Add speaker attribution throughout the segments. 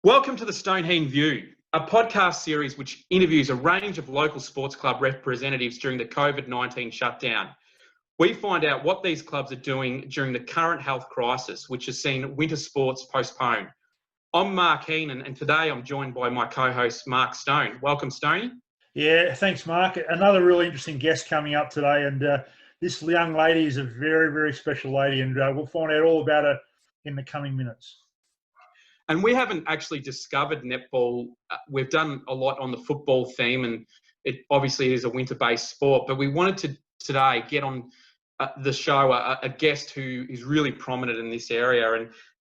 Speaker 1: Welcome to the Heen View, a podcast series which interviews a range of local sports club representatives during the COVID-19 shutdown. We find out what these clubs are doing during the current health crisis, which has seen winter sports postponed. I'm Mark Heen, and today I'm joined by my co-host, Mark Stone. Welcome, Stoney.
Speaker 2: Yeah, thanks, Mark. Another really interesting guest coming up today, and this young lady is a very, very special lady, and we'll find out all about her in the coming minutes.
Speaker 1: And we haven't actually discovered netball. We've done a lot on the football theme, and it obviously is a winter-based sport, but we wanted to today get on the show a guest who is really prominent in this area,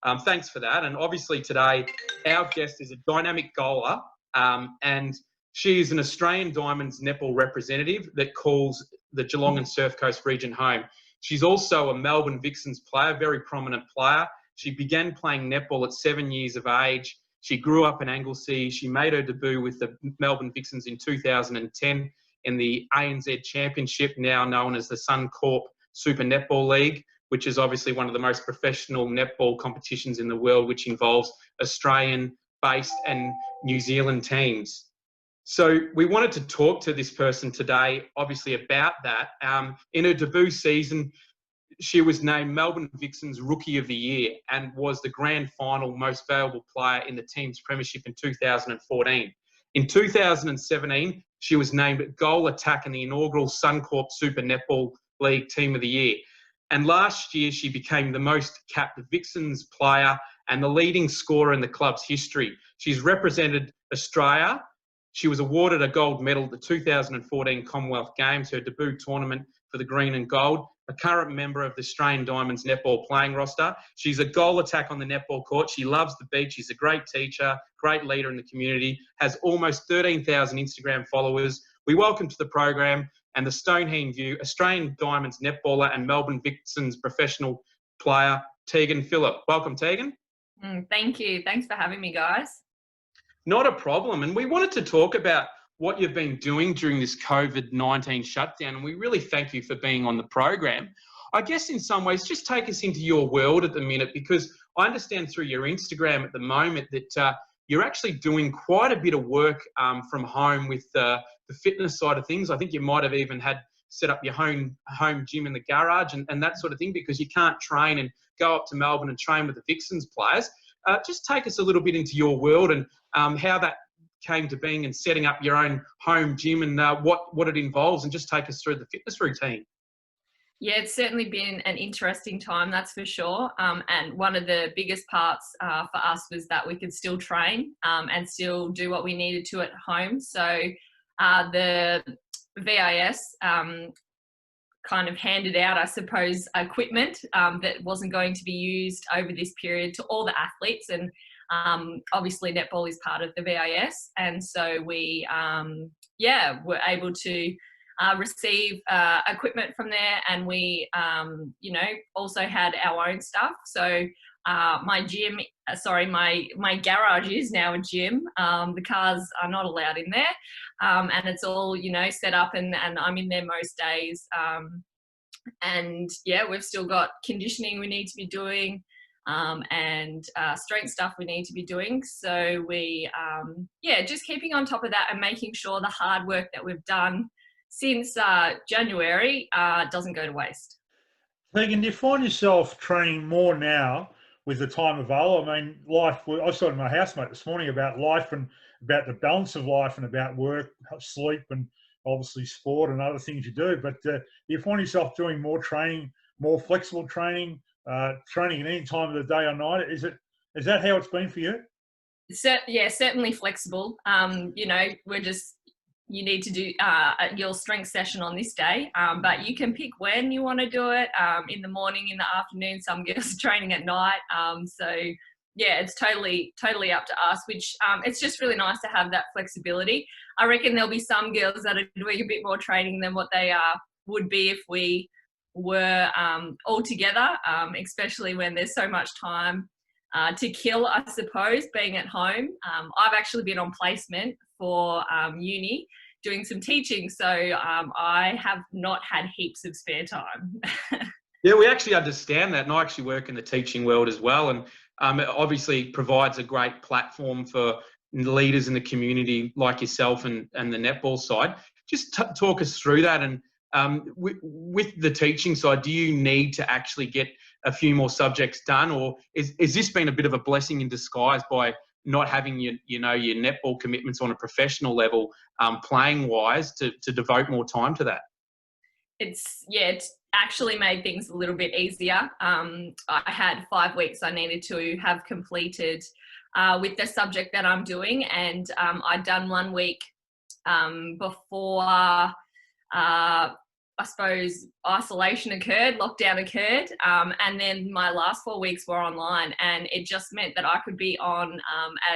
Speaker 1: and thanks for that. And obviously today our guest is a dynamic goaler, and she is an Australian Diamonds netball representative that calls the Geelong and Surf Coast region home. She's also a Melbourne Vixens player, very prominent player. She began playing netball at 7 years of age. She grew up in Anglesea. She made her debut with the Melbourne Vixens in 2010 in the ANZ Championship, now known as the Suncorp Super Netball League, which is obviously one of the most professional netball competitions in the world, which involves Australian-based and New Zealand teams. So we wanted to talk to this person today, obviously, about that. In her debut season, she was named Melbourne Vixens Rookie of the Year and was the grand final most valuable player in the team's premiership in 2014. In 2017, she was named Goal Attack in the inaugural Suncorp Super Netball League Team of the Year. And last year, she became the most capped Vixens player and the leading scorer in the club's history. She's represented Australia. She was awarded a gold medal at the 2014 Commonwealth Games, her debut tournament for the green and gold, a current member of the Australian Diamonds netball playing roster. She's a goal attack on the netball court. She loves the beach. She's a great teacher, great leader in the community, has almost 13,000 Instagram followers. We welcome to the program and the Heen View, Australian Diamonds netballer and Melbourne Vixens professional player, Tegan Philip. Welcome, Tegan.
Speaker 3: Thank you. Thanks for having me, guys.
Speaker 1: Not a problem. And we wanted to talk about what you've been doing during this COVID-19 shutdown, and we really thank you for being on the program. I guess in some ways, just take us into your world at the minute, because I understand through your Instagram at the moment that you're actually doing quite a bit of work from home with the fitness side of things. I think you might have even had set up your home gym in the garage and that sort of thing, because you can't train and go up to Melbourne and train with the Vixens players. Just take us a little bit into your world and how that came to being and setting up your own home gym and what it involves, and just take us through the fitness routine.
Speaker 3: Yeah, it's certainly been an interesting time, that's for sure. And one of the biggest parts for us was that we could still train and still do what we needed to at home. So the VIS kind of handed out, I suppose, equipment that wasn't going to be used over this period to all the athletes. And obviously netball is part of the VIS. And so we, were able to receive equipment from there. And we, also had our own stuff. So my garage is now a gym. The cars are not allowed in there. And it's all, set up and I'm in there most days. And yeah, we've still got conditioning we need to be doing. And strength stuff we need to be doing. So we, just keeping on top of that and making sure the hard work that we've done since January doesn't go to waste.
Speaker 2: Tegan, do you find yourself training more now with the time available? I mean, life, I was talking to my housemate this morning about life and about the balance of life and about work, sleep, and obviously sport and other things you do. But do you find yourself doing more training, more flexible training, training at any time of the day or night? Is that how it's been for you?
Speaker 3: Yeah, certainly flexible. You need to do your strength session on this day, but you can pick when you want to do it, in the morning, in the afternoon. Some girls are training at night. So yeah, it's totally up to us, which it's just really nice to have that flexibility. I reckon there'll be some girls that are doing a bit more training than what they would be if we were all together, especially when there's so much time to kill, I suppose, being at home. I've actually been on placement for uni doing some teaching, so I have not had heaps of spare time.
Speaker 1: Yeah, we actually understand that, and I actually work in the teaching world as well, and It obviously provides a great platform for leaders in the community like yourself and the netball side. Just talk us through that. And with the teaching side, do you need to actually get a few more subjects done, or is this been a bit of a blessing in disguise by not having your netball commitments on a professional level, playing wise, to devote more time to that?
Speaker 3: It's actually made things a little bit easier. I had 5 weeks I needed to have completed with the subject that I'm doing, and I'd done 1 week before I suppose isolation occurred, lockdown occurred, and then my last 4 weeks were online, and it just meant that I could be on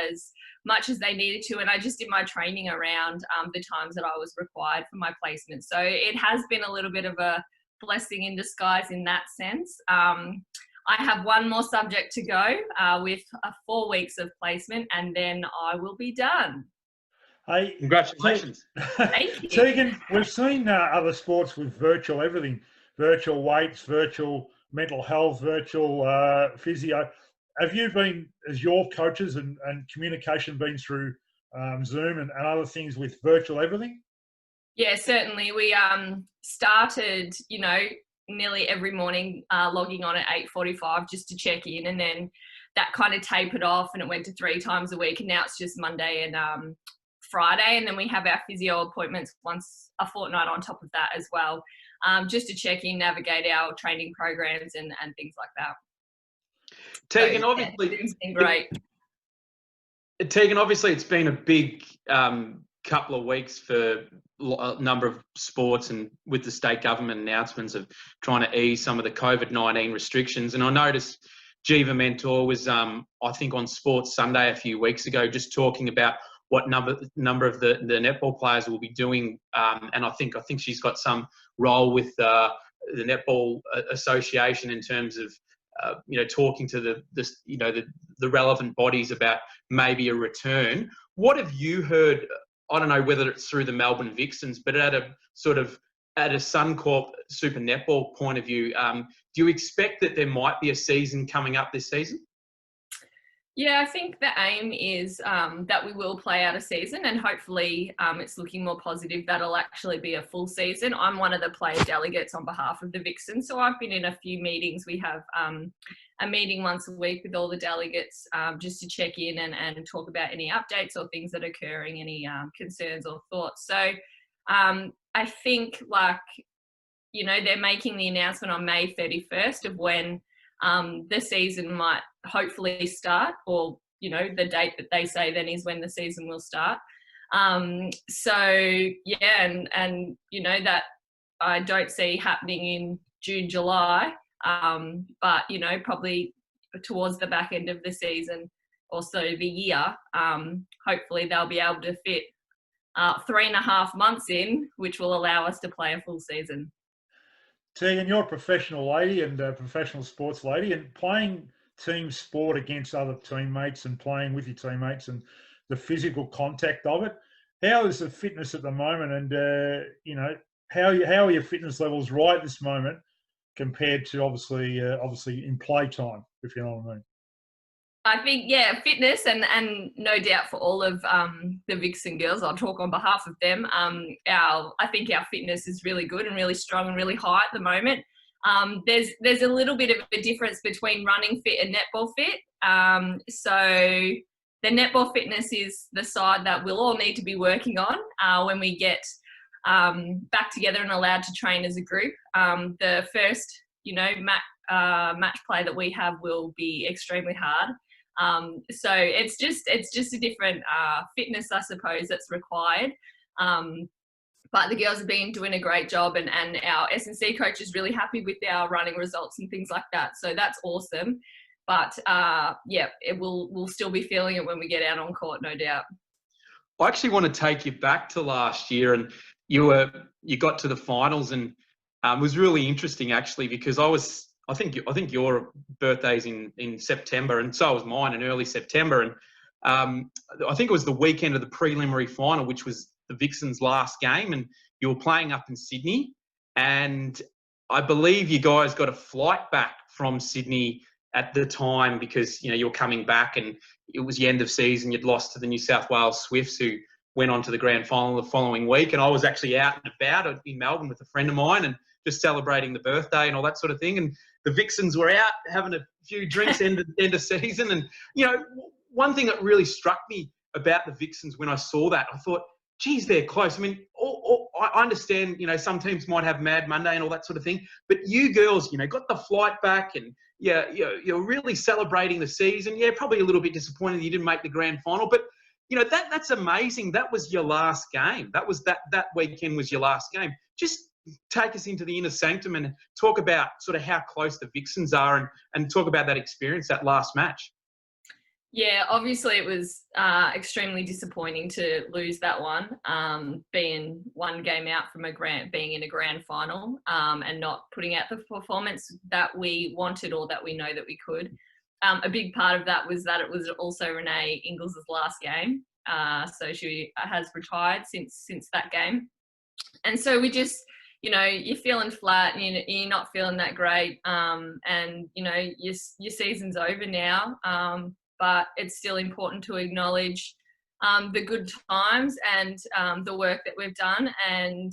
Speaker 3: as much as they needed to, and I just did my training around the times that I was required for my placement. So it has been a little bit of a blessing in disguise in that sense. I have 1 more subject to go with 4 weeks of placement, and then I will be done.
Speaker 2: Hey,
Speaker 1: Congratulations.
Speaker 3: Thank you.
Speaker 2: Tegan, we've seen other sports with virtual everything, virtual weights, virtual mental health, virtual physio. Have you been, as your coaches and communication, been through Zoom and other things with virtual everything?
Speaker 3: Yeah, certainly. We started, nearly every morning logging on at 8:45 just to check in, and then that kind of tapered off and it went to 3 times a week, and now it's just Monday and Friday, and then we have our physio appointments once a fortnight on top of that as well, just to check in, navigate our training programs and things like that.
Speaker 1: Tegan,
Speaker 3: so,
Speaker 1: obviously,
Speaker 3: it's been great.
Speaker 1: Tegan, obviously, it's been a big couple of weeks for a number of sports, and with the state government announcements of trying to ease some of the COVID-19 restrictions. And I noticed Jiva Mentor was, I think, on Sports Sunday a few weeks ago, just talking about what number of the netball players will be doing, and I think she's got some role with the Netball Association in terms of talking to the relevant bodies about maybe a return. What have you heard? I don't know whether it's through the Melbourne Vixens, but at a Suncorp Super Netball point of view, do you expect that there might be a season coming up this season?
Speaker 3: Yeah, I think the aim is that we will play out a season, and hopefully it's looking more positive that it'll actually be a full season. I'm one of the player delegates on behalf of the Vixens, so I've been in a few meetings. We have a meeting once a week with all the delegates just to check in and talk about any updates or things that are occurring, any concerns or thoughts. So I think, they're making the announcement on May 31st of when the season might hopefully start, or the date that they say then is when the season will start. So yeah, and that I don't see happening in June, July, but probably towards the back end of the season, also the year, hopefully they'll be able to fit 3.5 months in, which will allow us to play a full season.
Speaker 2: Tegan, you're a professional lady and a professional sports lady, and playing team sport against other teammates and playing with your teammates and the physical contact of it. How is the fitness at the moment, and how are your fitness levels right this moment compared to obviously in playtime, if you know what I mean?
Speaker 3: I think, fitness and no doubt for all of the Vixen girls, I'll talk on behalf of them. I think our fitness is really good and really strong and really high at the moment. There's a little bit of a difference between running fit and netball fit. So the netball fitness is the side that we'll all need to be working on when we get back together and allowed to train as a group. The first, match play that we have will be extremely hard. So it's just a different fitness, I suppose, that's required. But the girls have been doing a great job, and our S&C coach is really happy with our running results and things like that. So that's awesome. But we'll still be feeling it when we get out on court, no doubt.
Speaker 1: I actually want to take you back to last year, and you got to the finals, and it was really interesting actually, because I think your birthday's in September, and so was mine in early September. And I think it was the weekend of the preliminary final, which was the Vixens' last game, and you were playing up in Sydney. And I believe you guys got a flight back from Sydney at the time because, you were coming back and it was the end of season. You'd lost to the New South Wales Swifts, who went on to the grand final the following week. And I was actually out and about in Melbourne with a friend of mine and just celebrating the birthday and all that sort of thing. And the Vixens were out having a few drinks end of season. And, one thing that really struck me about the Vixens when I saw that, I thought, geez, they're close. I mean, I understand, some teams might have Mad Monday and all that sort of thing, but you girls, got the flight back and you're really celebrating the season. Yeah, probably a little bit disappointed you didn't make the grand final, but that's amazing. That was your last game. That weekend was your last game. Just take us into the inner sanctum and talk about sort of how close the Vixens are and talk about that experience, that last match.
Speaker 3: Yeah, obviously it was extremely disappointing to lose that one, being one game out from being in a grand final and not putting out the performance that we wanted or that we know that we could. A big part of that was that it was also Renee Ingles' last game. So she has retired since that game. And so we just, you're feeling flat and you're not feeling that great. And, your season's over now. But it's still important to acknowledge the good times and the work that we've done and,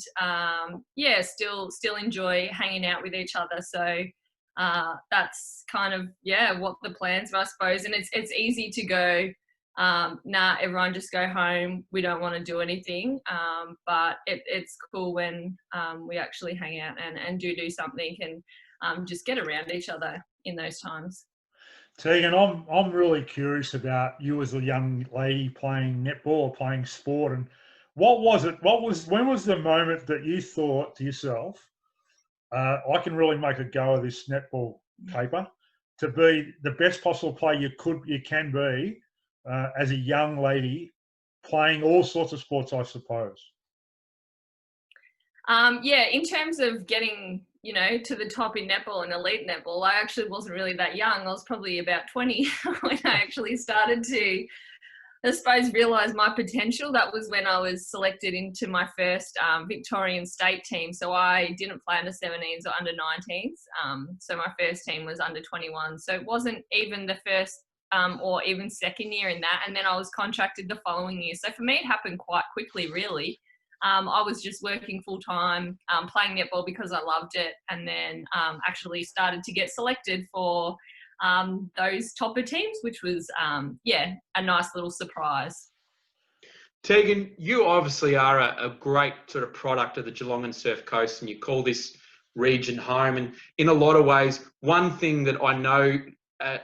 Speaker 3: still enjoy hanging out with each other. So that's kind of, what the plans are, I suppose. And it's easy to go, everyone just go home. We don't want to do anything. But it's cool when we actually hang out and do something and just get around each other in those times.
Speaker 2: Tegan, I'm really curious about you as a young lady playing netball or playing sport, and when was the moment that you thought to yourself, I can really make a go of this netball caper to be the best possible player you can be as a young lady playing all sorts of sports, I suppose?
Speaker 3: In terms of getting, to the top in netball and elite netball, I actually wasn't really that young. I was probably about 20 when I actually started to, I suppose, realise my potential. That was when I was selected into my first Victorian state team. So I didn't play under 17s or under 19s. So my first team was under 21. So it wasn't even the first or even second year in that. And then I was contracted the following year. So for me, it happened quite quickly, really. I was just working full time, playing netball because I loved it, and then actually started to get selected for those topper teams, which was, a nice little surprise.
Speaker 1: Tegan, you obviously are a great sort of product of the Geelong and Surf Coast, and you call this region home. And in a lot of ways, one thing that I know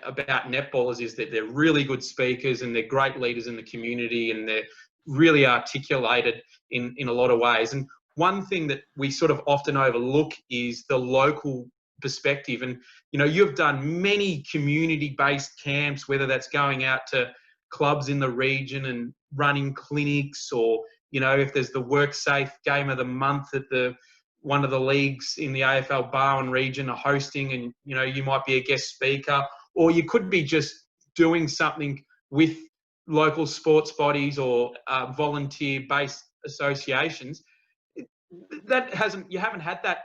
Speaker 1: about netballers is that they're really good speakers and they're great leaders in the community, and they're really articulated in a lot of ways. And one thing that we sort of often overlook is the local perspective. And, you've done many community-based camps, whether that's going out to clubs in the region and running clinics, or, if there's the WorkSafe Game of the Month that one of the leagues in the AFL Barwon region are hosting, and, you might be a guest speaker, or you could be just doing something with local sports bodies or volunteer-based associations. You haven't had that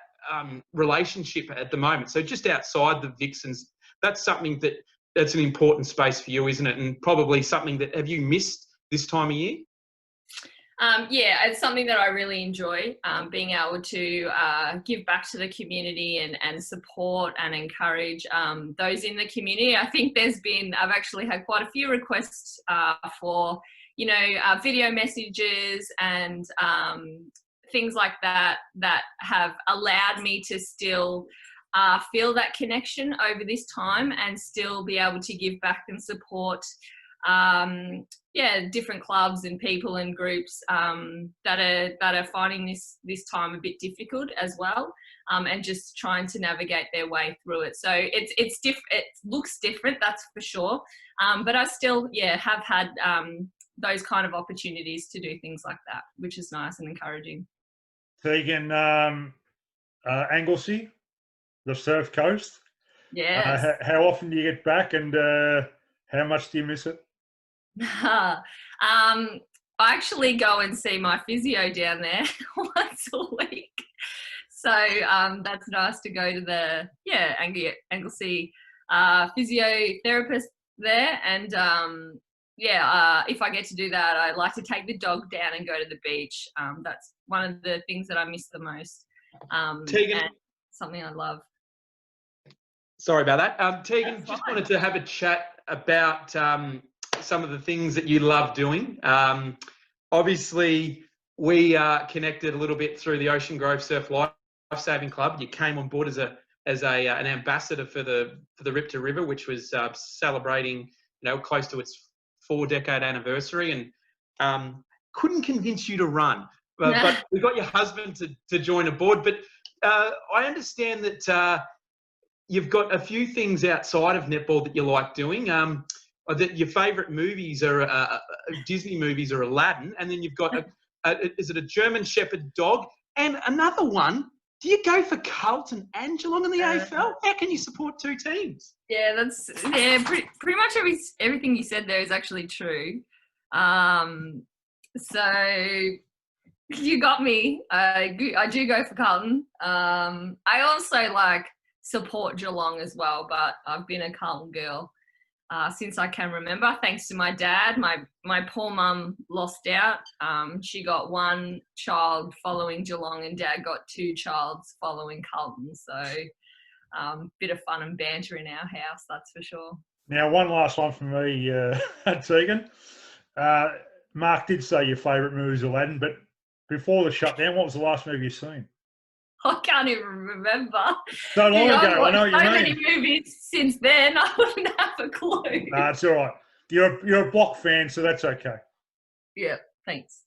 Speaker 1: relationship at the moment. So just outside the Vixens, that's something that's an important space for you, isn't it? And probably something that, have you missed this time of year?
Speaker 3: It's something that I really enjoy, being able to give back to the community and support and encourage those in the community. I think I've actually had quite a few requests for, video messages and things like that have allowed me to still feel that connection over this time and still be able to give back and support different clubs and people and groups that are finding this time a bit difficult as well, and just trying to navigate their way through it. So it's different. It looks different, that's for sure. But I still have had those kind of opportunities to do things like that, which is nice and encouraging.
Speaker 2: Tegan, Anglesey, the Surf Coast.
Speaker 3: Yes.
Speaker 2: How often do you get back, and how much do you miss it?
Speaker 3: I actually go and see my physio down there once a week. So that's nice to go to the Anglesey physiotherapist there, and if I get to do that, I like to take the dog down and go to the beach. That's one of the things that I miss the most.
Speaker 1: Tegan,
Speaker 3: and something I love.
Speaker 1: Sorry about that. Tegan,
Speaker 3: That's
Speaker 1: just
Speaker 3: fine.
Speaker 1: wanted to have a chat about some of the things that you love doing. Obviously, we connected a little bit through the Ocean Grove Surf Lifesaving Club. You came on board as an ambassador for the Ripta River, which was celebrating, close to its 4-decade anniversary, and couldn't convince you to run. But we got your husband to join aboard. But I understand that you've got a few things outside of netball that you like doing. That your favourite movies are Disney movies or Aladdin, and then you've got is it a German Shepherd dog? And another one. Do you go for Carlton and Geelong in the AFL? How can you support two teams?
Speaker 3: Yeah, pretty much everything you said there is actually true. So you got me. I do go for Carlton. I also support Geelong as well, but I've been a Carlton girl since I can remember, thanks to my dad. My poor mum lost out. She got one child following Geelong, and Dad got 2 childs following Carlton. So bit of fun and banter in our house, that's for sure.
Speaker 2: Now, one last one from me, Tegan. Mark did say your favourite movie is Aladdin, but before the shutdown, what was the last movie you've seen?
Speaker 3: I can't even remember.
Speaker 2: So long ago, I know what you mean.
Speaker 3: So many movies since then, I wouldn't have a clue.
Speaker 2: No, it's all right. You're a Block fan, so that's okay.
Speaker 3: Yeah, thanks.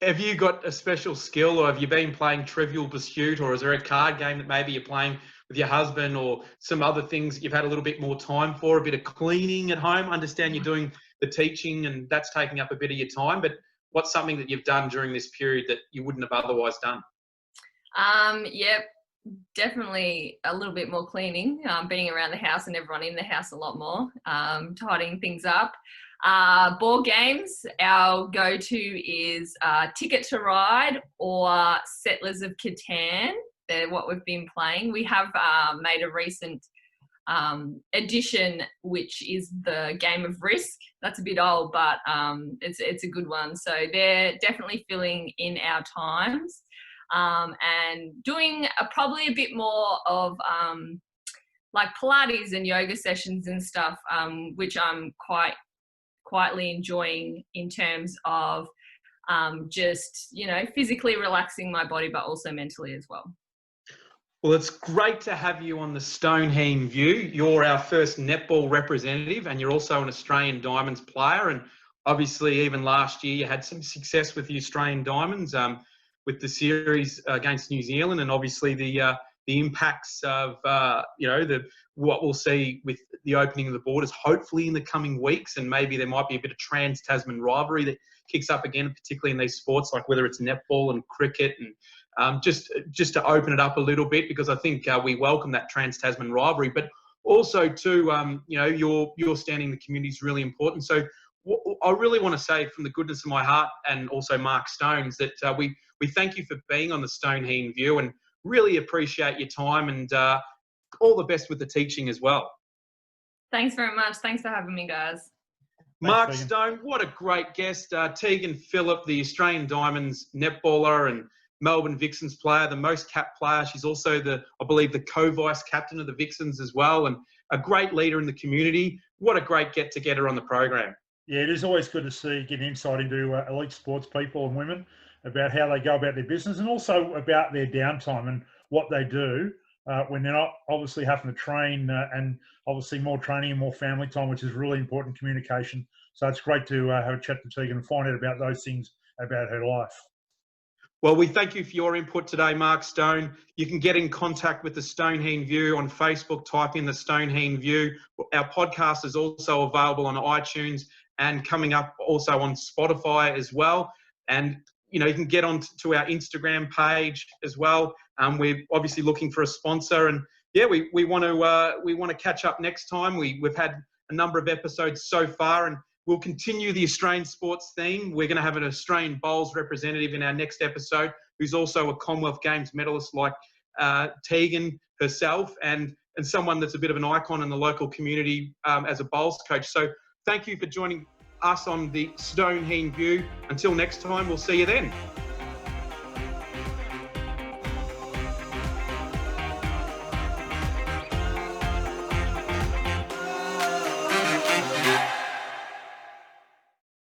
Speaker 1: Have you got a special skill, or have you been playing Trivial Pursuit, or is there a card game that maybe you're playing with your husband, or some other things that you've had a little bit more time for, a bit of cleaning at home? I understand you're doing the teaching and that's taking up a bit of your time, but what's something that you've done during this period that you wouldn't have otherwise done?
Speaker 3: Yep, definitely a little bit more cleaning, being around the house and everyone in the house a lot more, tidying things up. Board games, our go-to is Ticket to Ride or Settlers of Catan. They're what we've been playing. We have made a recent addition, which is the game of Risk. That's a bit old, but it's a good one. So they're definitely filling in our times. And doing probably a bit more of Pilates and yoga sessions and stuff, which I'm quietly enjoying in terms of just, physically relaxing my body, but also mentally as well.
Speaker 1: Well, it's great to have you on the Stoneheen View. You're our first netball representative, and you're also an Australian Diamonds player. And obviously, even last year, you had some success with the Australian Diamonds. With the series against New Zealand, and obviously the impacts of what we'll see with the opening of the borders, hopefully in the coming weeks, and maybe there might be a bit of trans-Tasman rivalry that kicks up again, particularly in these sports, like whether it's netball and cricket, and just to open it up a little bit, because I think we welcome that trans-Tasman rivalry, but also too, your standing in the community is really important. So I really want to say, from the goodness of my heart, and also Mark Stone's, that we thank you for being on the Stoneheen View, and really appreciate your time, and all the best with the teaching as well.
Speaker 3: Thanks very much. Thanks for having me, guys.
Speaker 1: Mark Stone, what a great guest. Tegan Philip, the Australian Diamonds netballer and Melbourne Vixens player, the most capped player. She's also I believe the co-vice captain of the Vixens as well, and a great leader in the community. What a great get-together on the program.
Speaker 2: Yeah, it is always good to get insight into elite sports people and women, about how they go about their business, and also about their downtime and what they do when they're not obviously having to train, and obviously more training and more family time, which is really important communication. So it's great to have a chat to Tegan and find out about those things about her life.
Speaker 1: Well, we thank you for your input today, Mark Stone. You can get in contact with the Stoneheen View on Facebook, type in the Stoneheen View. Our podcast is also available on iTunes and coming up also on Spotify as well. And you can get on to our Instagram page as well. We're obviously looking for a sponsor, and yeah, we want to catch up next time. We've had a number of episodes so far, and we'll continue the Australian sports theme. We're going to have an Australian bowls representative in our next episode, who's also a Commonwealth Games medalist like Tegan herself, and and someone that's a bit of an icon in the local community as a bowls coach. So thank you for joining us on the Stone Heen View. Until next time, we'll see you then.